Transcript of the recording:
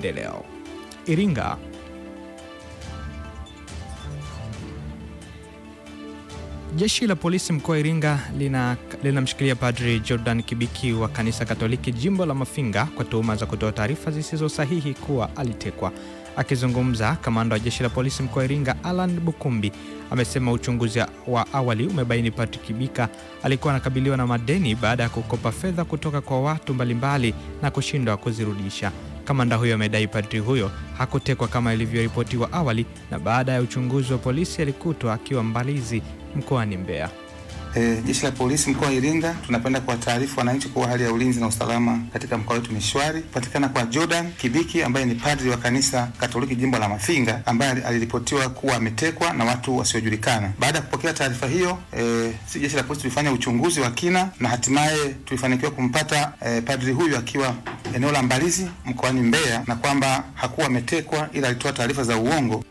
maendeleo. Iringa. Jeshi la polisi mkoa wa Iringa linamshikilia Padri Jordan Kibiki wa kanisa Katoliki jimbo la Mafinga kwa tuhuma za kutoa taarifa zisizo sahihi kuwa alitekwa. Akizungumza, kamanda wa jeshi la polisi mkoa wa Iringa Alan Bukumbi amesema uchunguzi wa awali umebaini Padri Kibika alikuwa anakabiliwa na madeni baada ya kukopa fedha kutoka kwa watu mbalimbali na kushindwa kuzirudisha. Kamanda huyo amedai padri huyo hakutekwa kama ilivyoripotiwa awali, na baada ya uchunguzi wa polisi alikutwa akiwa Mbalizi mkoani Mbeya. Jeshi la polisi mkoa wa Iringa tunapenda kuwataarifu wananchi kuwa hali ya ulinzi na usalama katika mkoa wetu ni shwari. Patikana kwa Jordan Kibiki ambaye ni padri wa kanisa Katoliki jimbo la Mafinga ambaye aliripotiwa kuwa ametekwa na watu wasiojulikana. Baada ya kupokea taarifa hiyo, jeshi la polisi tulifanya uchunguzi wa kina na hatimaye tulifanikiwa kumpata padri huyu akiwa eneo la Mbalizi mkoani Mbeya, na kwamba hakuwa ametekwa ila alitoa taarifa za uongo.